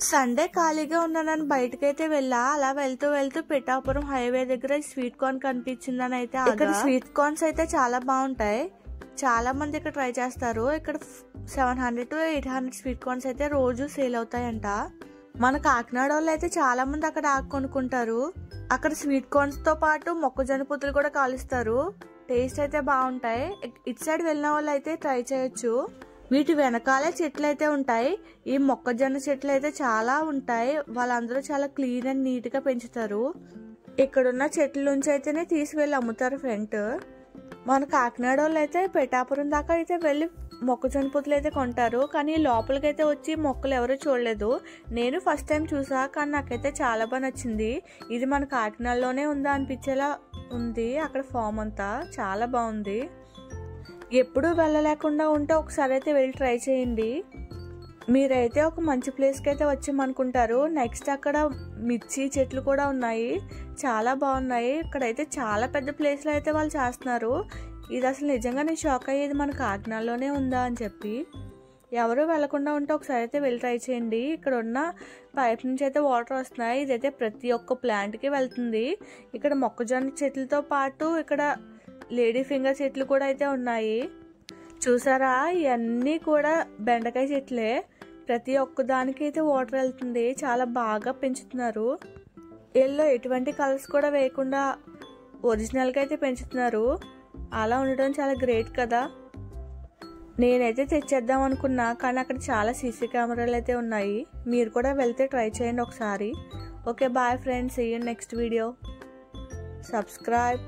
Sunday ఖాళీగా ఉన్నానని బయటకైతే వెళ్ళా. అలా వెళ్తూ వెళ్తూ పిఠాపురం హైవే దగ్గర స్వీట్ కార్న్ కనిపించిందని అయితే ఇక్కడ స్వీట్ కార్న్స్ అయితే చాలా బాగుంటాయి. చాలా మంది ఇక్కడ ట్రై చేస్తారు. ఇక్కడ 700 to 800 స్వీట్ కార్న్స్ అయితే రోజు సేల్ అవుతాయంట. మన కాకినాడ వాళ్ళు అయితే చాలా మంది అక్కడ కొనుక్కుంటారు. అక్కడ స్వీట్ కార్న్స్ తో పాటు మొక్కజొన్న పొత్తులు కూడా కాలుస్తారు. టేస్ట్ అయితే బాగుంటాయి. ఇటు సైడ్ వెళ్ళిన వాళ్ళు అయితే ట్రై చేయొచ్చు. వీటి వెనకాలే చెట్లు అయితే ఉంటాయి. ఈ మొక్కజొన్న చెట్లు అయితే చాలా ఉంటాయి. వాళ్ళందరూ చాలా క్లీన్ అండ్ నీట్ గా పెంచుతారు. ఇక్కడున్న చెట్ల నుంచి అయితేనే తీసుకువెళ్ళి అమ్ముతారు ఫ్రంట్. మన కాకినాడ వాళ్ళు అయితే పిఠాపురం దాకా అయితే వెళ్ళి మొక్కజొన్న పొత్తులు అయితే కొంటారు. కానీ లోపలికైతే వచ్చి మొక్కలు ఎవరూ చూడలేదు. నేను ఫస్ట్ టైం చూసా, కానీ నాకైతే చాలా బాగా నచ్చింది. ఇది మన కాకినాడలోనే ఉందా అనిపించేలా ఉంది. అక్కడ ఫామ్ అంతా చాలా బాగుంది. ఎప్పుడూ వెళ్ళలేకుండా ఉంటే ఒకసారి అయితే వెళ్ళి ట్రై చేయండి. మీరైతే ఒక మంచి ప్లేస్కి అయితే వచ్చామనుకుంటారు. నెక్స్ట్ అక్కడ మిర్చి చెట్లు కూడా ఉన్నాయి, చాలా బాగున్నాయి. ఇక్కడైతే చాలా పెద్ద ప్లేస్లో అయితే వాళ్ళు చేస్తున్నారు. ఇది అసలు నిజంగా నేను షాక్ అయ్యేది మన కాకినాడలోనే ఉందా అని చెప్పి. ఎవరు వెళ్లకుండా ఉంటే ఒకసారి అయితే వెళ్ళి ట్రై చేయండి. ఇక్కడ ఉన్న పైప్ నుంచి అయితే వాటర్ వస్తున్నాయి. ఇదైతే ప్రతి ఒక్క ప్లాంట్కి వెళ్తుంది. ఇక్కడ మొక్కజొన్న చెట్లతో పాటు ఇక్కడ లేడీ ఫింగర్ చెట్లు కూడా అయితే ఉన్నాయి. చూసారా, ఇవన్నీ కూడా బెండకాయ చెట్లే. ప్రతి ఒక్క దానికి అయితే వాటర్ వెళ్తుంది. చాలా బాగా పెంచుతున్నారు. వీళ్ళు ఎటువంటి కలర్స్ కూడా వేయకుండా ఒరిజినల్గా అయితే పెంచుతున్నారు. అలా ఉండడం చాలా గ్రేట్ కదా. నేనైతే తెచ్చేద్దాం అనుకున్నా, కానీ అక్కడ చాలా సీసీ కెమెరాలు అయితే ఉన్నాయి. మీరు కూడా వెళ్తే ట్రై చేయండి ఒకసారి. Okay, bye friends, see you next video. Subscribe.